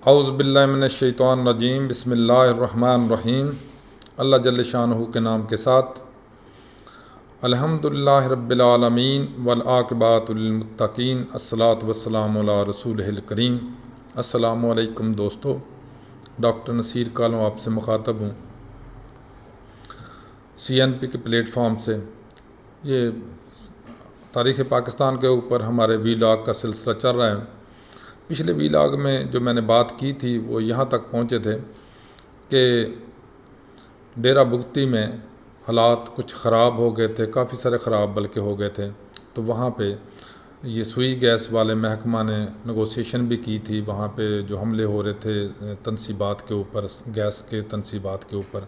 اعوذ باللہ من الشیطان الرجیم، بسم اللہ الرحمن الرحیم۔ اللہ جل شانہ کے نام کے ساتھ۔ الحمدللہ رب العالمین والعاقبۃ للمتقین، الصلاۃ والسلام علی رسولہ الکریم۔ السلام علیکم دوستو، ڈاکٹر نصیر کالم آپ سے مخاطب ہوں CNP کے پلیٹ فارم سے۔ یہ تاریخ پاکستان کے اوپر ہمارے ویلاگ کا سلسلہ چل رہا ہے۔ پچھلے ویلاگ میں جو میں نے بات کی تھی وہ یہاں تک پہنچے تھے کہ ڈیرہ بگٹی میں حالات کچھ خراب ہو گئے تھے، کافی سارے خراب بلکہ ہو گئے تھے۔ تو وہاں پہ یہ سوئی گیس والے محکمہ نے نیگوسیشن بھی کی تھی، وہاں پہ جو حملے ہو رہے تھے تنصیبات کے اوپر، گیس کے تنصیبات کے اوپر،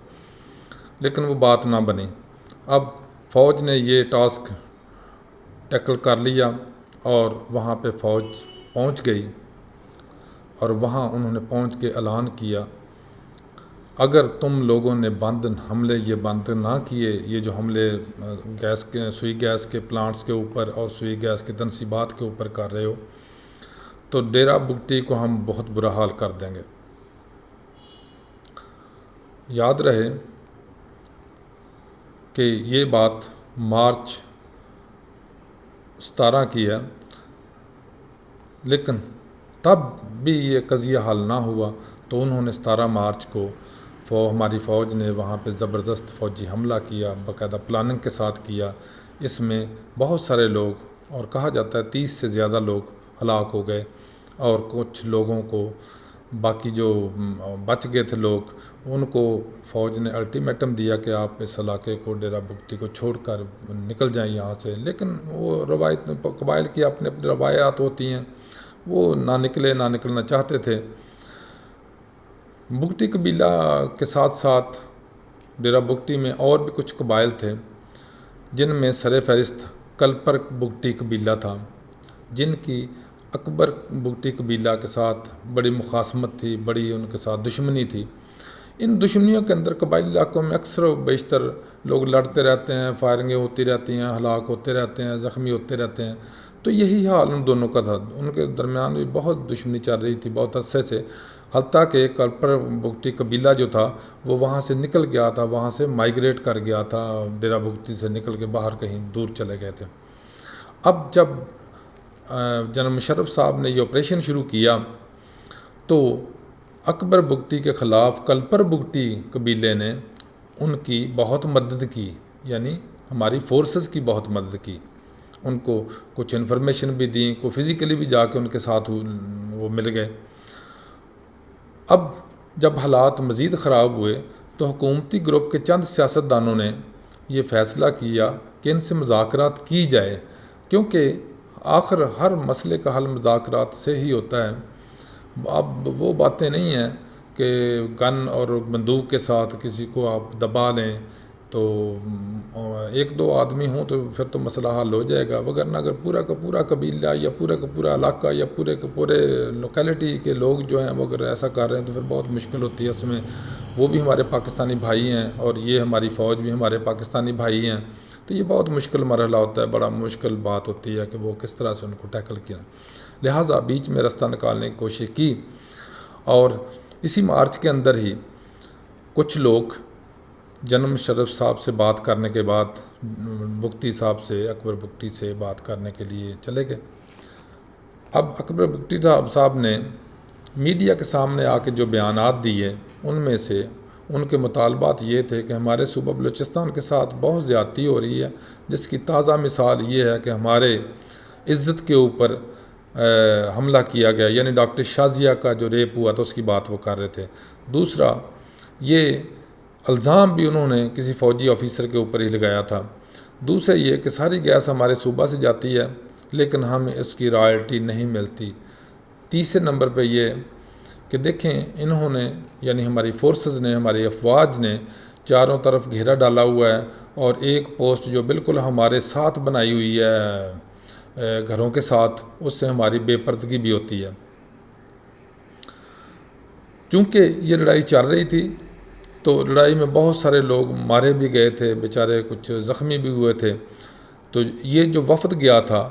لیکن وہ بات نہ بنی۔ اب فوج نے یہ ٹاسک ٹیکل کر لیا اور وہاں پہ فوج پہنچ گئی، اور وہاں انہوں نے پہنچ کے اعلان کیا اگر تم لوگوں نے حملے یہ بند نہ کیے، یہ جو حملے گیس کے سوئی گیس کے پلانٹس کے اوپر اور سوئی گیس کے تنصیبات کے اوپر کر رہے ہو، تو ڈیرہ بگٹی کو ہم بہت برا حال کر دیں گے۔ یاد رہے کہ یہ بات مارچ 17 کی ہے، لیکن تب بھی یہ قضیہ حل نہ ہوا، تو انہوں نے 17 مارچ کو ہماری فوج نے وہاں پہ زبردست فوجی حملہ کیا، باقاعدہ پلاننگ کے ساتھ کیا۔ اس میں بہت سارے لوگ، اور کہا جاتا ہے 30 سے زیادہ لوگ ہلاک ہو گئے، اور کچھ لوگوں کو باقی جو بچ گئے تھے لوگ، ان کو فوج نے الٹیمیٹم دیا کہ آپ اس علاقے کو، ڈیرہ بگٹی کو چھوڑ کر نکل جائیں یہاں سے۔ لیکن وہ روایت قبائل کی اپنی اپنی روایات ہوتی ہیں، وہ نہ نکلنا چاہتے تھے۔ بگٹی قبیلہ کے ساتھ ساتھ ڈیرہ بگٹی میں اور بھی کچھ قبائل تھے، جن میں سر فہرست کلپر بگٹی قبیلہ تھا، جن کی اکبر بگٹی قبیلہ کے ساتھ بڑی مخاصمت تھی، بڑی ان کے ساتھ دشمنی تھی۔ ان دشمنیوں کے اندر قبائلی علاقوں میں اکثر و بیشتر لوگ لڑتے رہتے ہیں، فائرنگیں ہوتی رہتی ہیں، ہلاک ہوتے رہتے ہیں، زخمی ہوتے رہتے ہیں۔ تو یہی حال ان دونوں کا تھا، ان کے درمیان بھی بہت دشمنی چل رہی تھی بہت عرصے سے، حتیٰ کہ کلپر بگٹی قبیلہ جو تھا وہ وہاں سے نکل گیا تھا، وہاں سے مائیگریٹ کر گیا تھا، ڈیرہ بگٹی سے نکل کے باہر کہیں دور چلے گئے تھے۔ اب جب جنرل مشرف صاحب نے یہ آپریشن شروع کیا تو اکبر بگٹی کے خلاف کلپر بگٹی قبیلے نے ان کی بہت مدد کی، یعنی ہماری فورسز کی بہت مدد کی، ان کو کچھ انفارمیشن بھی دیں، کو فزیکلی بھی جا کے ان کے ساتھ وہ مل گئے۔ اب جب حالات مزید خراب ہوئے تو حکومتی گروپ کے چند سیاستدانوں نے یہ فیصلہ کیا کہ ان سے مذاکرات کی جائے، کیونکہ آخر ہر مسئلے کا حل مذاکرات سے ہی ہوتا ہے۔ اب وہ باتیں نہیں ہیں کہ گن اور بندوق کے ساتھ کسی کو آپ دبا لیں تو ایک دو آدمی ہوں تو پھر تو مسئلہ حل ہو جائے گا، وگرنہ اگر پورا کا پورا قبیلہ یا پورا کا پورا علاقہ یا پورے کے پورے لوکیلٹی کے لوگ جو ہیں وہ اگر ایسا کر رہے ہیں تو پھر بہت مشکل ہوتی ہے۔ اس میں وہ بھی ہمارے پاکستانی بھائی ہیں اور یہ ہماری فوج بھی ہمارے پاکستانی بھائی ہیں، تو یہ بہت مشکل مرحلہ ہوتا ہے، بڑا مشکل بات ہوتی ہے کہ وہ کس طرح سے ان کو ٹیکل کیا۔ لہٰذا بیچ میں رستہ نکالنے کی کوشش کی، اور اسی مارچ کے اندر ہی کچھ لوگ جنرل مشرف صاحب سے بات کرنے کے بعد بگٹی صاحب سے، اکبر بگٹی سے بات کرنے کے لیے چلے گئے۔ اب اکبر بگٹی صاحب نے میڈیا کے سامنے آ کے جو بیانات دیے، ان میں سے ان کے مطالبات یہ تھے کہ ہمارے صوبہ بلوچستان کے ساتھ بہت زیادتی ہو رہی ہے، جس کی تازہ مثال یہ ہے کہ ہمارے عزت کے اوپر حملہ کیا گیا، یعنی ڈاکٹر شازیہ کا جو ریپ ہوا تھا اس کی بات وہ کر رہے تھے۔ دوسرا، یہ الزام بھی انہوں نے کسی فوجی آفیسر کے اوپر ہی لگایا تھا۔ دوسرا یہ کہ ساری گیس ہمارے صوبہ سے جاتی ہے لیکن ہمیں اس کی رائلٹی نہیں ملتی۔ تیسرے نمبر پہ یہ کہ دیکھیں انہوں نے، یعنی ہماری فورسز نے، ہماری افواج نے چاروں طرف گھیرا ڈالا ہوا ہے، اور ایک پوسٹ جو بالکل ہمارے ساتھ بنائی ہوئی ہے گھروں کے ساتھ، اس سے ہماری بے پردگی بھی ہوتی ہے۔ چونکہ یہ لڑائی چل رہی تھی تو لڑائی میں بہت سارے لوگ مارے بھی گئے تھے، بیچارے کچھ زخمی بھی ہوئے تھے۔ تو یہ جو وفد گیا تھا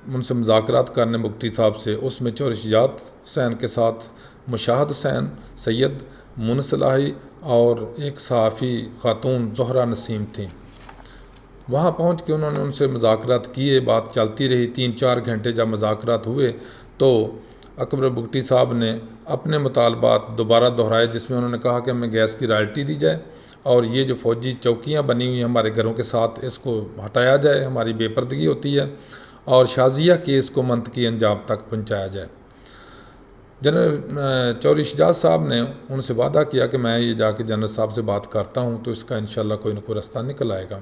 ان سے مذاکرات کرنے بگٹی صاحب سے، اس میں چور شجاعت حسین کے ساتھ مشاہد حسین، سید مونس الہی اور ایک صحافی خاتون زہرہ نسیم تھیں۔ وہاں پہنچ کے انہوں نے ان سے مذاکرات کیے، بات چلتی رہی 3-4 گھنٹے۔ جب مذاکرات ہوئے تو اکبر بگٹی صاحب نے اپنے مطالبات دوبارہ دہرائے، جس میں انہوں نے کہا کہ ہمیں گیس کی رائلٹی دی جائے اور یہ جو فوجی چوکیاں بنی ہوئی ہیں ہمارے گھروں کے ساتھ، اس کو ہٹایا جائے، ہماری بے پردگی ہوتی ہے، اور شازیہ کیس کو منطقی انجام تک پہنچایا جائے۔ جنرل چوہدری شجاعت صاحب نے ان سے وعدہ کیا کہ میں یہ جا کے جنرل صاحب سے بات کرتا ہوں تو اس کا انشاءاللہ کوئی نہ کوئی رستہ نکل آئے گا۔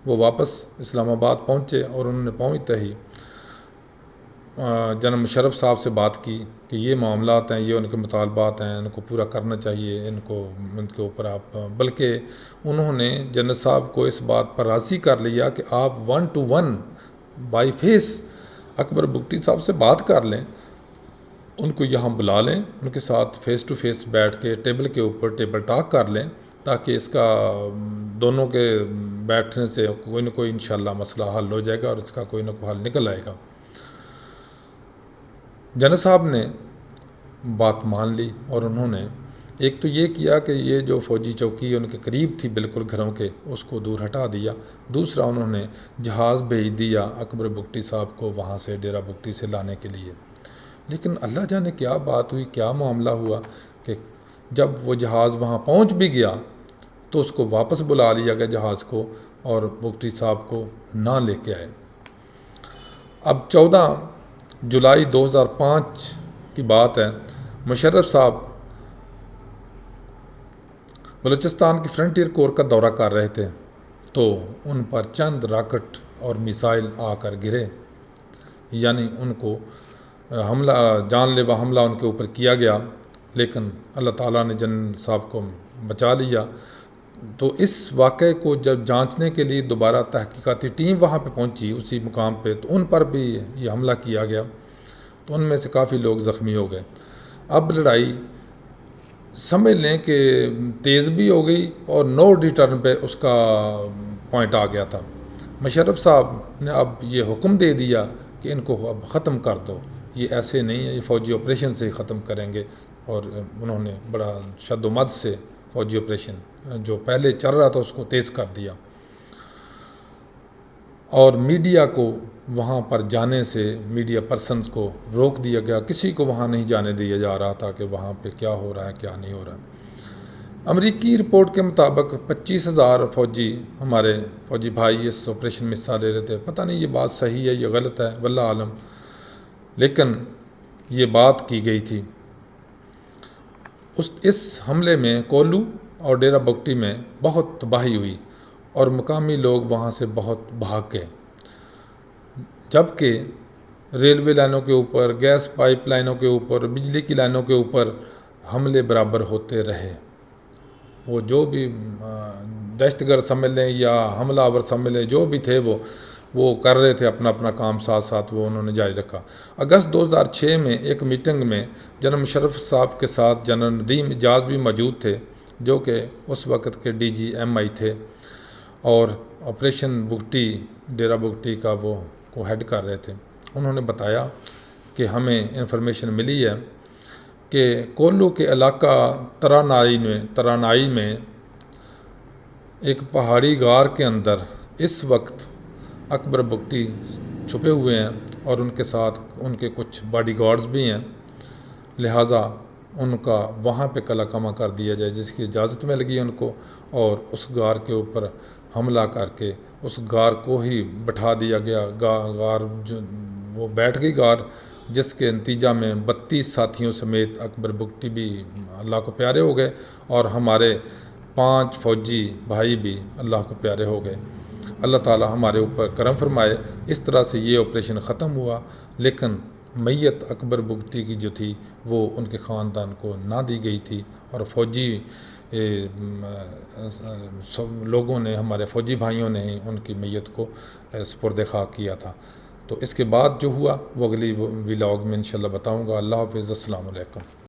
وہ واپس اسلام آباد پہنچے اور انہوں نے پہنچتے ہی جنرل مشرف صاحب سے بات کی کہ یہ معاملات ہیں، یہ ان کے مطالبات ہیں، ان کو پورا کرنا چاہیے، ان کے اوپر آپ، بلکہ انہوں نے جنرل صاحب کو اس بات پر راضی کر لیا کہ آپ 1 to 1 by face Akbar Bugti صاحب سے بات کر لیں، ان کو یہاں بلا لیں، ان کے ساتھ فیس ٹو فیس بیٹھ کے ٹیبل کے اوپر ٹیبل ٹاک کر لیں، تاکہ اس کا دونوں کے بیٹھنے سے کوئی نہ کوئی انشاءاللہ مسئلہ حل ہو جائے گا اور اس کا کوئی نہ کوئی حل نکل آئے گا۔ جنرل صاحب نے بات مان لی اور انہوں نے ایک تو یہ کیا کہ یہ جو فوجی چوکی ان کے قریب تھی بالکل گھروں کے، اس کو دور ہٹا دیا۔ دوسرا انہوں نے جہاز بھیج دیا اکبر بگٹی صاحب کو وہاں سے ڈیرہ بگٹی سے لانے کے لیے۔ لیکن اللہ جانے کیا بات ہوئی، کیا معاملہ ہوا کہ جب وہ جہاز وہاں پہنچ بھی گیا تو اس کو واپس بلا لیا گیا جہاز کو، اور بگٹی صاحب کو نہ لے کے آئے۔ اب 14 جولائی 2005 کی بات ہے، مشرف صاحب بلوچستان کی فرنٹیئر کور کا دورہ کر رہے تھے تو ان پر چند راکٹ اور میزائل آ کر گرے، یعنی ان کو حملہ، جان لیوا حملہ ان کے اوپر کیا گیا، لیکن اللہ تعالیٰ نے جنرل صاحب کو بچا لیا۔ تو اس واقعے کو جب جانچنے کے لیے دوبارہ تحقیقاتی ٹیم وہاں پہ پہنچی اسی مقام پہ، تو ان پر بھی یہ حملہ کیا گیا، تو ان میں سے کافی لوگ زخمی ہو گئے۔ اب لڑائی سمجھ لیں کہ تیز بھی ہو گئی اور نو ریٹرن پہ اس کا پوائنٹ آ گیا تھا۔ مشرف صاحب نے اب یہ حکم دے دیا کہ ان کو اب ختم کر دو، یہ ایسے نہیں ہے، یہ فوجی آپریشن سے ہی ختم کریں گے، اور انہوں نے بڑا شد و مد سے فوجی آپریشن جو پہلے چل رہا تھا اس کو تیز کر دیا، اور میڈیا کو وہاں پر جانے سے، میڈیا پرسنز کو روک دیا گیا، کسی کو وہاں نہیں جانے دیا جا رہا تھا کہ وہاں پہ کیا ہو رہا ہے کیا نہیں ہو رہا ہے۔ امریکی رپورٹ کے مطابق 25,000 فوجی، ہمارے فوجی بھائی اس آپریشن میں حصہ لے رہے تھے۔ پتہ نہیں یہ بات صحیح ہے یہ غلط ہے، واللہ عالم، لیکن یہ بات کی گئی تھی۔ اس حملے میں کولو اور ڈیرہ بگٹی میں بہت تباہی ہوئی اور مقامی لوگ وہاں سے بہت بھاگ گئے، جبکہ ریلوے لائنوں کے اوپر، گیس پائپ لائنوں کے اوپر، بجلی کی لائنوں کے اوپر حملے برابر ہوتے رہے۔ وہ جو بھی دہشت گرد سمجھ لیں یا حملہ آور سمجھ لیں، جو بھی تھے وہ کر رہے تھے اپنا اپنا کام، ساتھ ساتھ وہ انہوں نے جاری رکھا۔ اگست 2006 میں ایک میٹنگ میں جنرل مشرف صاحب کے ساتھ جنرل ندیم اجاز بھی موجود تھے، جو کہ اس وقت کے DGMI تھے اور آپریشن بگٹی، ڈیرہ بگٹی کا وہ کو ہیڈ کر رہے تھے۔ انہوں نے بتایا کہ ہمیں انفارمیشن ملی ہے کہ کولو کے علاقہ ترانائی میں ایک پہاڑی غار کے اندر اس وقت اکبر بگٹی چھپے ہوئے ہیں اور ان کے ساتھ ان کے کچھ باڈی گارڈز بھی ہیں، لہٰذا ان کا وہاں پہ قلع کما کر دیا جائے، جس کی اجازت مل گئی ان کو، اور اس غار کے اوپر حملہ کر کے اس غار کو ہی بٹھا دیا گیا۔ غار جو وہ بیٹھ گئی غار، جس کے نتیجہ میں 32 ساتھیوں سمیت اکبر بگٹی بھی اللہ کو پیارے ہو گئے اور ہمارے 5 فوجی بھائی بھی اللہ کو پیارے ہو گئے۔ اللہ تعالی ہمارے اوپر کرم فرمائے۔ اس طرح سے یہ آپریشن ختم ہوا، لیکن میت اکبر بگٹی کی جو تھی وہ ان کے خاندان کو نہ دی گئی تھی، اور فوجی لوگوں نے، ہمارے فوجی بھائیوں نے ہی ان کی میت کو سپرد خاک کیا تھا۔ تو اس کے بعد جو ہوا وہ اگلی ولاگ میں انشاءاللہ بتاؤں گا۔ اللہ حافظ، السلام علیکم۔